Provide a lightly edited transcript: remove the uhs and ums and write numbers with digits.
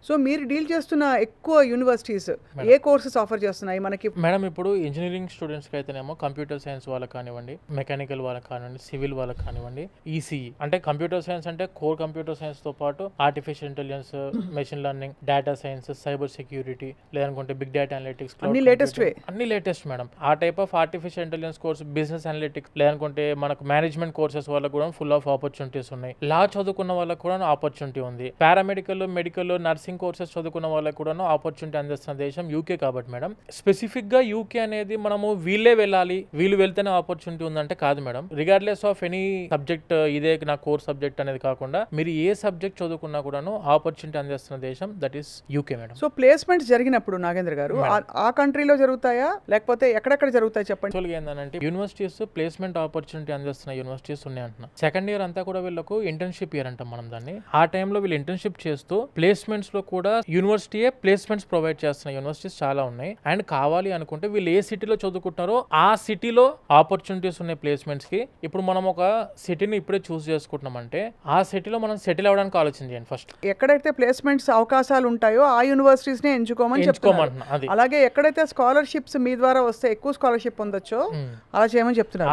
So మీరు deal చేస్తున్న ఎక్కువ యూనివర్సిటీస్ ఏ కోర్సెస్ ఆఫర్ చేస్తున్నాయి మనకి? మేడం ఇప్పుడు ఇంజనీరింగ్ స్టూడెంట్స్కి అయితేనేమో కంప్యూటర్ సైన్స్ వాళ్ళకి కానివ్వండి, మెకానికల్ వాళ్ళకి కానివ్వండి, సివిల్ వాళ్ళకి కానివ్వండి, ఈసీఈ అంటే కంప్యూటర్ సైన్స్ అంటే కోర్ కంప్యూటర్ సైన్స్తో పాటు artificial intelligence, machine learning, data science, cyber security, లేదనుకుంటే బిగ్ డేటా అనలిటిక్స్, అన్ని లేటెస్ట్ వే, అన్ని లేటెస్ట్ మేడం. ఆ type of artificial intelligence course, business analytics, లేదనుకుంటే మనకు మేనేజ్మెంట్ కోర్సెస్ వాళ్ళకి కూడా ఫుల్ ఆఫ్ ఆపర్చునిటీస్ ఉన్నాయి. లా చదువుకున్న వాళ్ళకి కూడా ఆపర్చునిటీ ఉంది. పారామెడికల్, మెడికల్, నర్సింగ్ కోర్సెస్ చదువుకున్న వాళ్ళకి కూడా ఆపర్చునిటీ అందిస్తున్న దేశం యూకే కాబట్టి మేడం. స్పెసిఫిక్ గా యూకే అనేది మనము వీళ్ళే వెళ్ళాలి, వీళ్ళు వెళ్తేనే ఆపర్చునిటీ ఉందంటే కాదు madam. Regardless of any subject, ఇదే నా కోర్ సబ్జెక్ట్ అనేది కాకుండా మీరు ఏ సబ్జెక్ట్ చదువుకున్నా కూడాను ఆపర్చునిటీ అందిస్తున్న దేశం that is UK madam. So placements జరిగినప్పుడు నాగేంద్ర గారు ఆ కంట్రీలో జరుగుతాయా లేకపోతే ఎక్కడెక్కడ జరుగుతాయి చెప్పండి? యాక్చువల్గా ఏంటంటే యూనివర్సిటీస్ ప్లేస్మెంట్ ఆపర్చునిటీ అందిస్తున్న యూనివర్సిటీస్ ఉన్నాయి అంటున్నా. సెకండ్ ఇయర్ అంతా కూడా వీళ్ళకు ఇంటర్న్షిప్ ఇయర్ అంటాం మనం దాన్ని. ఆ టైంలో వీళ్ళు ఇంటర్న్షిప్ చేస్తూ ప్లేస్మెంట్స్ లో కూడా యూనివర్సిటీయే ప్లేస్మెంట్స్ ప్రొవైడ్ చేస్తున్న యూనివర్సిటీస్ చాలా ఉన్నాయి. అండ్ కావాలి అనుకుంటే వీళ్ళు ఏ సిటీలో చదువుకుంటున్నారో ఆ సిటీలో ఆపర్చునిటీస్ ఉన్నాయి ప్లేస్మెంట్స్ కి. ఇప్పుడు మనం ఒక సిటీని ఇప్పుడే చూస్ చేసుకుంటున్నామంటే ఆ సిటీలో మనం సెటిల్ అవ్వడానికి ఆలోచన చేయండి ఫస్ట్. ఎక్కడైతే ప్లేస్మెంట్స్ అవకాశాలు ఉంటాయో ఆ యూనివర్సిటీస్ నే ఎంచుకోమంటున్నా. అలాగే ఎక్కడైతే స్కాలర్షిప్స్ మీ ద్వారా వస్తే ఎక్కువ స్కాలర్షిప్ పొందొచ్చో అలా చేయమని చెప్తున్నారు.